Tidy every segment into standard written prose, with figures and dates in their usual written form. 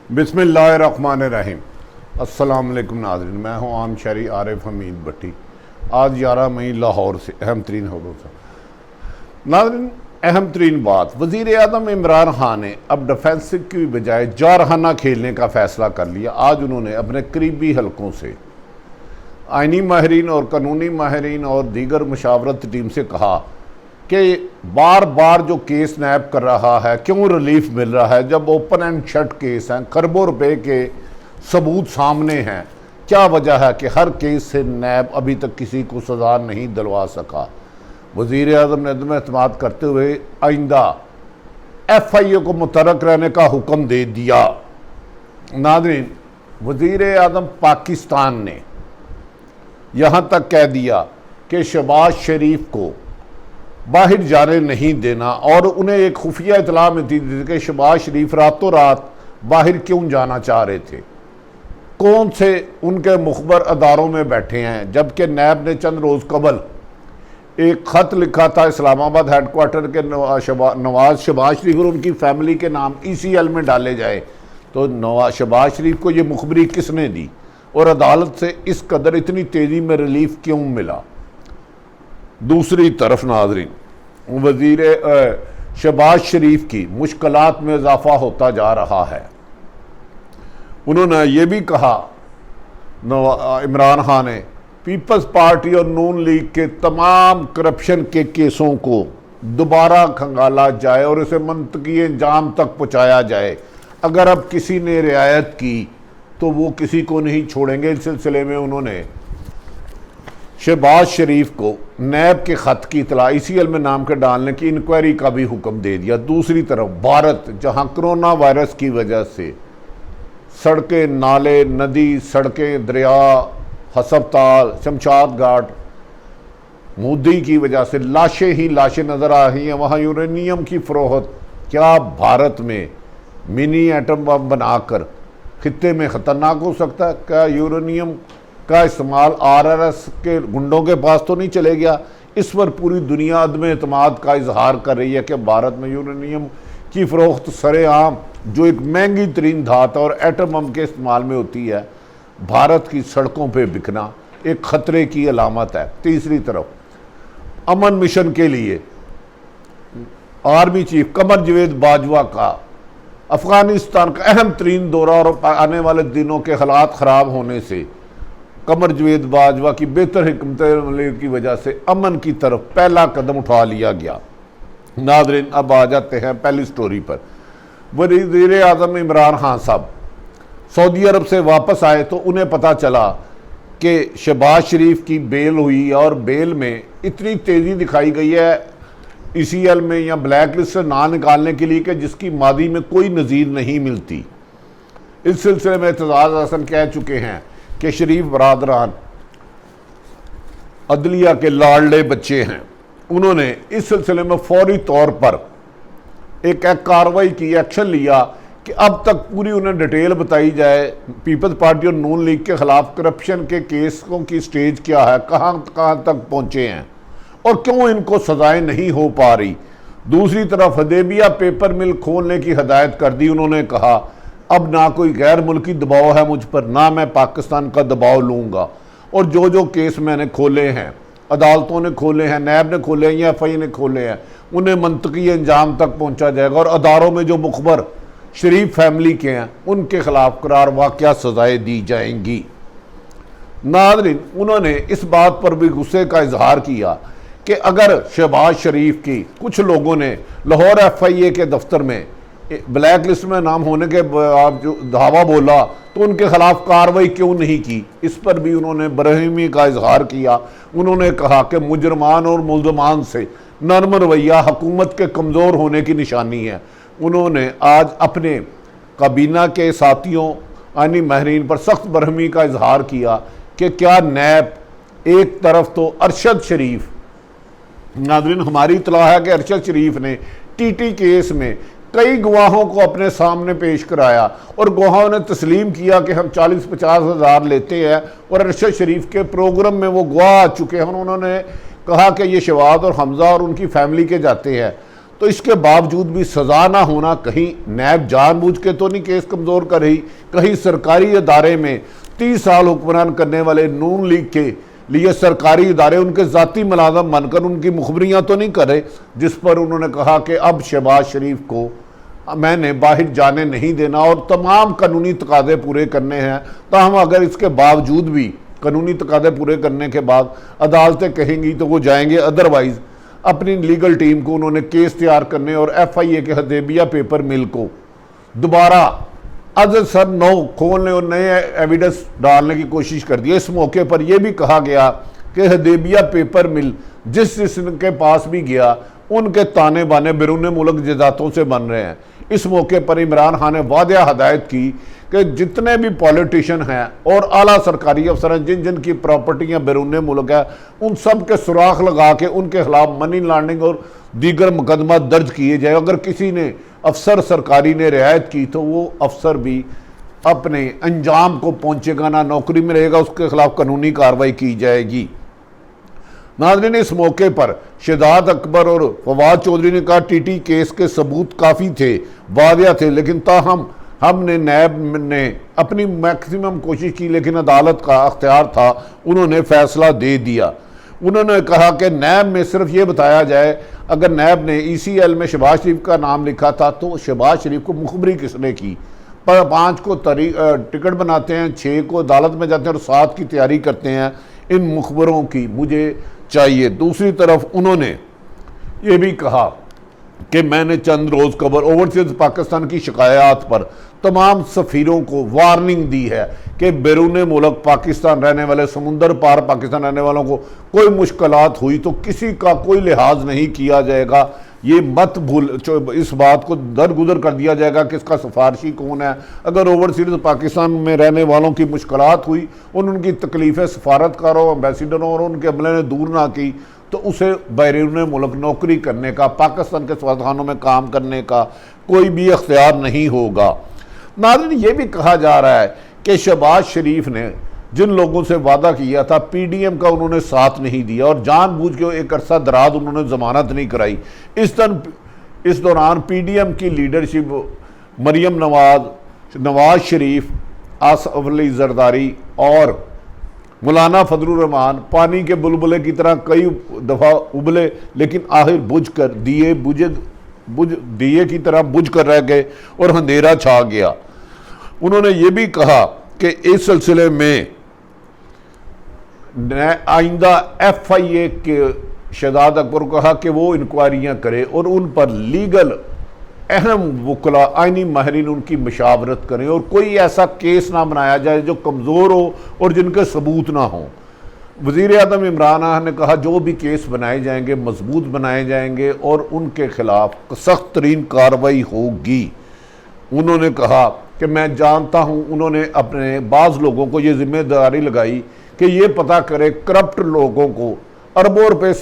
बिस्मिल्लाहिर्रहमानिर्रहीम। अस्सलाम वालेकुम नाज़रीन, मैं हूँ आम शहरी आरिफ हमीद भट्टी। आज 11 मई लाहौर से अहम तरीन खबरों से। नाज़रीन, अहम तरीन बात, वज़ीर आज़म इमरान खान ने अब डिफेंसिव की बजाय जारहाना खेलने का फ़ैसला कर लिया। आज उन्होंने अपने करीबी हलकों से आइनी माहिरीन और कानूनी माहिरीन और दीगर मुशावरत टीम से कहा कि बार बार जो केस नैब कर रहा है, क्यों रिलीफ मिल रहा है जब ओपन एंड शट केस हैं, खरबों रुपए के सबूत सामने हैं। क्या वजह है कि हर केस से नैब अभी तक किसी को सज़ा नहीं दिलवा सका। वज़ीर आज़म ने अदम एतमाद करते हुए आइंदा FIA को मुतरक रहने का हुक्म दे दिया। नाज़रीन, वज़ीर आज़म पाकिस्तान ने यहाँ तक कह दिया कि शहबाज शरीफ को बाहर जाने नहीं देना और उन्हें एक खुफिया इतला मिली थी कि शहबाज शरीफ रातों रात बाहर क्यों जाना चाह रहे थे, कौन से उनके मुखबर अदारों में बैठे हैं। जबकि नैब ने चंद रोज़ कबल एक ख़त लिखा था इस्लामाबाद हेडक्वार्टर के नवाज शहबाज शरीफ और उनकी फैमिली के नाम ECL में डाले जाए। तो नवाज शहबाज शरीफ को ये मुखबरी किसने दी और अदालत से इस कदर इतनी तेज़ी में रिलीफ क्यों मिला। दूसरी तरफ नाज़रीन, वज़ीर शहबाज शरीफ की मुश्किलात में इजाफा होता जा रहा है। उन्होंने ये भी कहा इमरान खान ने पीपल्स पार्टी और नून लीग के तमाम करप्शन के केसों को दोबारा खंगाला जाए और इसे मंतकी अंजाम तक पहुँचाया जाए। अगर अब किसी ने रियायत की तो वो किसी को नहीं छोड़ेंगे। इस सिलसिले में उन्होंने शहबाज शरीफ को नैब के ख़त की इतला ECL में नाम के डालने की इंक्वायरी का भी हुक्म दे दिया। दूसरी तरफ भारत, जहां कोरोना वायरस की वजह से सड़कें, नाले, नदी, सड़कें, दरिया, हस्पताल, शमशाद घाट, मोदी की वजह से लाशें ही लाशें नज़र आ रही हैं, वहाँ यूरेनियम की फ़रोख्त। क्या भारत में मिनी एटम बम बनाकर खित्ते में ख़तरनाक हो सकता है? क्या यूरेनियम का इस्तेमाल RRS के गुंडों के पास तो नहीं चले गया? इस पर पूरी दुनिया अदम एतमाद का इजहार कर रही है कि भारत में यूरेनियम की फ़रोख्त सरेआम, जो एक महंगी तरीन धातु और एटम बम के इस्तेमाल में होती है, भारत की सड़कों पे बिकना एक ख़तरे की अलामत है। तीसरी तरफ अमन मिशन के लिए आर्मी चीफ कमर जावेद बाजवा का अफ़गानिस्तान का अहम तरीन दौरा और आने वाले दिनों के हालात ख़राब होने से कमर जावेद बाजवा की बेहतर हिकमत अमली की वजह से अमन की तरफ पहला कदम उठा लिया गया। नाज़रीन, अब आ जाते हैं पहली स्टोरी पर। वज़ीर आज़म इमरान खान साहब सऊदी अरब से वापस आए तो उन्हें पता चला कि शहबाज शरीफ की बेल हुई और बेल में इतनी तेज़ी दिखाई गई है ECL में या ब्लैक लिस्ट से ना निकालने के लिए कि जिसकी मादी में कोई नज़ीर नहीं मिलती। इस सिलसिले में एतजाज़ हसन कह चुके हैं कि शरीफ बरादरान अदलिया के लाडले बच्चे हैं। उन्होंने इस सिलसिले में फौरी तौर पर एक कार्रवाई की, एक्शन लिया कि अब तक पूरी उन्हें डिटेल बताई जाए पीपल्स पार्टी और नून लीग के खिलाफ करप्शन के केसों की स्टेज क्या है, कहाँ कहाँ तक पहुँचे हैं और क्यों इनको सजाएं नहीं हो पा रही। दूसरी तरफ हदेबिया पेपर मिल खोलने की हदायत कर दी। उन्होंने कहा अब ना कोई गैर मुल्की दबाव है मुझ पर, ना मैं पाकिस्तान का दबाव लूँगा और जो जो केस मैंने खोले हैं, अदालतों ने खोले हैं, नैब ने खोले हैं या FIA ने खोले हैं, उन्हें मंतकी अंजाम तक पहुँचा जाएगा और अदारों में जो मुखबर शरीफ फैमिली के हैं उनके खिलाफ करार वाक़या सज़ाएँ दी जाएंगी। नाज़रीन, उन्होंने इस बात पर भी गुस्से का इजहार किया कि अगर शहबाज शरीफ की कुछ लोगों ने लाहौर FIA के दफ्तर में ब्लैक लिस्ट में नाम होने के जो धावा बोला तो उनके खिलाफ कार्रवाई क्यों नहीं की। इस पर भी उन्होंने बरहमी का इजहार किया। उन्होंने कहा कि मुजरमान और मुल्ज़मान से नरम रवैया हुकूमत के कमज़ोर होने की निशानी है। उन्होंने आज अपने काबीना के साथियों आइनी माहिरीन पर सख्त बरहमी का इजहार किया कि क्या नैब एक तरफ तो अरशद शरीफ, नाज़रीन हमारी इतला है कि अरशद शरीफ ने TT केस में कई गवाहों को अपने सामने पेश कराया और गवाहों ने तस्लीम किया कि हम 40-50 हज़ार लेते हैं और अरशद शरीफ के प्रोग्राम में वो गवाह आ चुके हैं। उन्होंने कहा कि ये शहबाज और हमज़ा और उनकी फैमिली के जाते हैं। तो इसके बावजूद भी सजा ना होना, कहीं नैब जानबूझ के तो नहीं केस कमज़ोर कर रही, कहीं सरकारी अदारे में 30 साल हुक्मरान करने वाले नून लीग के लिए सरकारी इदारे उनके ज़ाती मुलाज़म बनकर उनकी मुखबरियाँ तो नहीं कर रहे, जिस पर उन्होंने कहा कि अब शहबाज शरीफ को मैंने बाहर जाने नहीं देना और तमाम कानूनी तकादे पूरे करने हैं। ताहम अगर इसके बावजूद भी कानूनी तकादे पूरे करने के बाद अदालतें कहेंगी तो वो जाएंगे, अदरवाइज़ अपनी लीगल टीम को उन्होंने केस तैयार करने और FIA के हदेबिया पेपर मिल को दोबारा अजहर सर नौ खोलने और नए एविडेंस डालने की कोशिश कर दी। इस मौके पर यह भी कहा गया कि हदेबिया पेपर मिल जिसके पास भी गया उनके ताने बाने बैरून मुल्क जायदादों से बन रहे हैं। इस मौके पर इमरान खान ने वादिया हदायत की कि जितने भी पॉलिटिशियन हैं और आला सरकारी अफसर हैं जिन जिन की प्रॉपर्टियां बैरून मुल्क है, उन सब के सुराख लगा के उनके खिलाफ मनी लॉन्ड्रिंग और दीगर मुकदमा दर्ज किए जाए। अगर किसी ने अफसर सरकारी ने रियायत की तो वो अफसर भी अपने अंजाम को पहुंचेगा, ना नौकरी में रहेगा, उसके खिलाफ कानूनी कार्रवाई की जाएगी। नाज़रीन, इस मौके पर शहजाद अकबर और फवाद चौधरी ने कहा TT केस के सबूत काफ़ी थे, वादिया थे, लेकिन ताहम हमने नैब ने अपनी मैक्सिमम कोशिश की, लेकिन अदालत का अख्तियार था, उन्होंने फैसला दे दिया। उन्होंने कहा कि नैब में सिर्फ ये बताया जाए, अगर नैब ने ECL में शहबाज शरीफ का नाम लिखा था तो शहबाज शरीफ को मुखबरी किसने की। 5 को टिकट बनाते हैं, 6 को अदालत में जाते हैं और 7 की तैयारी करते हैं, इन मुखबरों की मुझे चाहिए। दूसरी तरफ उन्होंने ये भी कहा कि मैंने चंद रोज़ कबर ओवरसीज पाकिस्तान की शिकायत पर तमाम सफ़ीरों को वार्निंग दी है कि बैरून मुल्क पाकिस्तान रहने वाले, समुंदर पार पाकिस्तान रहने वालों को कोई मुश्किलात हुई तो किसी का कोई लिहाज नहीं किया जाएगा। ये मत भूल, इस बात को दरगुजर कर दिया जाएगा कि इसका सिफारशी कौन है। अगर ओवरसीज पाकिस्तान में रहने वालों की मुश्किलात हुई, उनकी तकलीफ़ें सफारतकारों, एम्बेसडरों और उनके अमले ने दूर ना की तो उसे बैरून मुल्क नौकरी करने का, पाकिस्तान के सफारतखानों में काम करने का कोई भी अख्तियार नहीं होगा। नाज़रीन, ये भी कहा जा रहा है कि शहबाज शरीफ ने जिन लोगों से वादा किया था PDM का उन्होंने साथ नहीं दिया और जानबूझ के एक अरसा दराज उन्होंने जमानत नहीं कराई। इस दौरान PDM की लीडरशिप मरियम नवाज शरीफ, आसफ अली जरदारी और मौलाना फजलुर रहमान पानी के बुलबुले की तरह कई दफ़ा उबले, लेकिन आखिर दिए की तरह बुझ कर रह गए और अंधेरा छा गया। उन्होंने ये भी कहा कि इस सिलसिले में आइंदा FIA के शहजाद अकबर को कहा कि वो इंक्वायरियाँ करे और उन पर लीगल अहम वकला, आइनी माहिरीन उनकी मशावरत करें और कोई ऐसा केस ना बनाया जाए जो कमज़ोर हो और जिनके सबूत ना हो। वज़ीर आज़म इमरान खान ने कहा जो भी केस बनाए जाएंगे मजबूत बनाए जाएंगे और उनके खिलाफ सख्त तरीन कार्रवाई होगी। उन्होंने कहा कि मैं जानता हूँ, उन्होंने अपने बाज़ लोगों को ये जिम्मेदारी लगाई कि ये पता करे करप्ट लोगों को, अरबों रुपये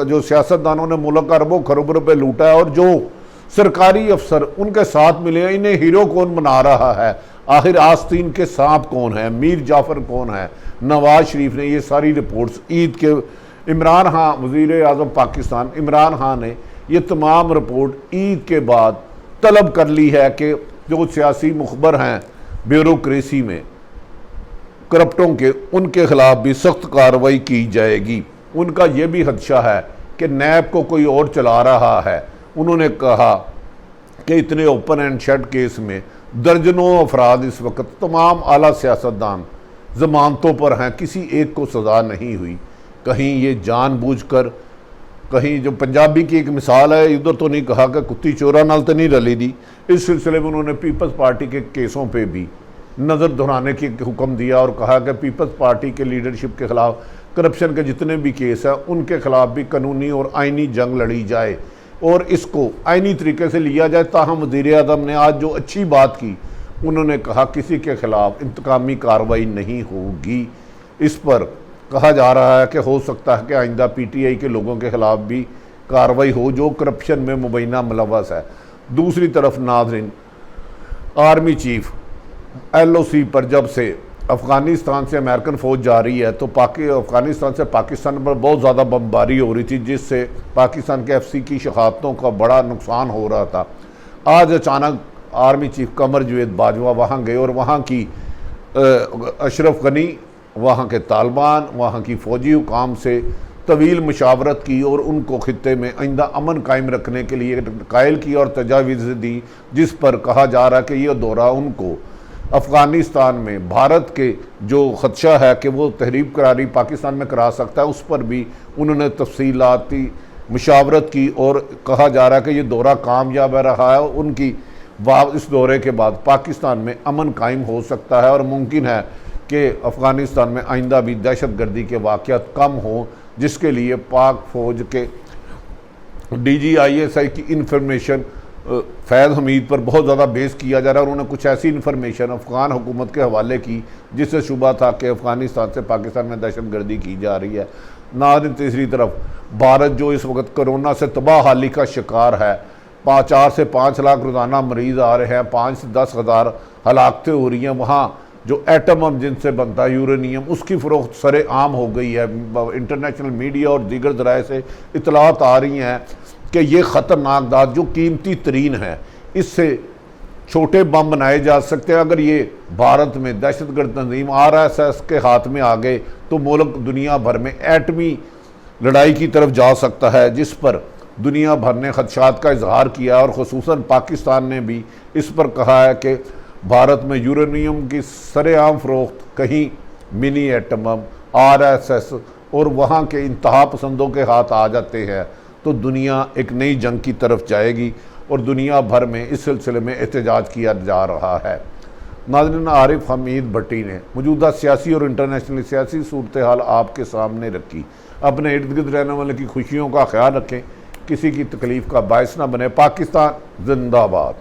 जो सियासतदानों ने मुल्क अरबों खरबों रुपये लूटा है और जो सरकारी अफसर उनके साथ मिले, इन्हें हीरो कौन बना रहा है, आखिर आस्तीन के सांप कौन है, मीर जाफ़र कौन है। नवाज शरीफ ने ये सारी रिपोर्ट्स ईद के इमरान खान, वज़ीर आज़म पाकिस्तान इमरान खान ने ये तमाम रिपोर्ट ईद के बाद तलब कर ली है कि जो सियासी मुखबर हैं ब्यूरोक्रेसी में करप्टों के, उनके खिलाफ भी सख्त कार्रवाई की जाएगी। उनका ये भी खदशा है कि नैब को कोई और चला रहा है। उन्होंने कहा कि इतने ओपन एंड शट केस में दर्जनों अफराद इस वक्त, तमाम आला सियासतदान जमानतों पर हैं, किसी एक को सज़ा नहीं हुई। कहीं ये जानबूझकर, कहीं जो पंजाबी की एक मिसाल है, इधर तो नहीं कहा कि कुत्ती चोरा नाल तो नहीं रली दी। इस सिलसिले में उन्होंने पीपल्स पार्टी के केसों पे भी नज़र दोहराने की हुक्म दिया और कहा कि पीपल्स पार्टी के लीडरशिप के खिलाफ करप्शन के जितने भी केस हैं उनके खिलाफ भी कानूनी और आइनी जंग लड़ी जाए और इसको आइनी तरीके से लिया जाए। ताहम वज़ीर आज़म ने आज जो अच्छी बात की, उन्होंने कहा किसी के खिलाफ इंतकामी कार्रवाई नहीं होगी। इस पर कहा जा रहा है कि हो सकता है कि आइंदा PTI के लोगों के खिलाफ भी कार्रवाई हो जो करप्शन में मुबैना मुलव्वस है। दूसरी तरफ नाज़रीन, आर्मी चीफ LOC पर जब से अफ़गानिस्तान से अमेरिकन फ़ौज जा रही है तो अफ़गानिस्तान से पाकिस्तान पर बहुत ज़्यादा बमबारी हो रही थी, जिससे पाकिस्तान के FC की शहादतों का बड़ा नुकसान हो रहा था। आज अचानक आर्मी चीफ कमर जावेद बाजवा वहाँ गए और वहाँ की अशरफ गनी, वहाँ के तालिबान, वहाँ की फ़ौजी हुकाम से तवील मुशावरत की और उनको खित्ते में आइंदा अमन कायम रखने के लिए कायल की और तजावीज़ दी, जिस पर कहा जा रहा है कि यह दौरा उनको अफ़गानिस्तान में भारत के जो ख़दशा है कि वो तहरीब करारी पाकिस्तान में करा सकता है, उस पर भी उन्होंने तफसीलाती मुशावरत की और कहा जा रहा है कि ये दौरा कामयाब रहा है। उनकी इस दौरे के बाद पाकिस्तान में अमन कायम हो सकता है और मुमकिन है कि अफ़गानिस्तान में आइंदा भी दहशत गर्दी के वाक़यात कम हों, जिसके लिए पाक फ़ौज के DGISI की इंफॉर्मेशन फैज़ हमीद पर बहुत ज़्यादा बेस किया जा रहा है। उन्होंने कुछ ऐसी इन्फॉर्मेशन अफ़गान हुकूमत के हवाले की जिससे शुबा था कि अफ़गानिस्तान से पाकिस्तान में दहशत गर्दी की जा रही है। नाज़रीन, तीसरी तरफ भारत जो इस वक्त कोरोना से तबाह हाली का शिकार है, 4 से 5 लाख रोज़ाना मरीज़ आ रहे हैं, 5 से 10 हज़ार हलाकतें हो रही हैं। वहाँ जो एटम बम जिनसे बनता है यूरेनियम, उसकी फ़रोख्त सरे आम हो गई है। इंटरनेशनल मीडिया और दीगर ज़राए से इतलात आ रही हैं कि ये ख़तरनाक दात जो कीमती तरीन है, इससे छोटे बम बनाए जा सकते हैं। अगर ये भारत में दहशतगर्द तंजीम RSS के हाथ में आ गए तो मुल्क दुनिया भर में एटमी लड़ाई की तरफ जा सकता है, जिस पर दुनिया भर ने खदशात का इजहार किया और ख़ुसूसन पाकिस्तान ने भी इस पर कहा है कि भारत में यूरेनियम की सरेआम फ़रोख्त कहीं मिनी एटम बम RSS और वहाँ के इंतहा पसंदों के हाथ आ जाते हैं तो दुनिया एक नई जंग की तरफ जाएगी और दुनिया भर में इस सिलसिले में एहतजाज किया जा रहा है। नाज़रीन, आरिफ हमीद भट्टी ने मौजूदा सियासी और इंटरनेशनल सियासी सूरत हाल आपके सामने रखी। अपने इर्द गिर्द रहने वाले की खुशियों का ख्याल रखें, किसी की तकलीफ़ का बायस ना बने। पाकिस्तान जिंदाबाद।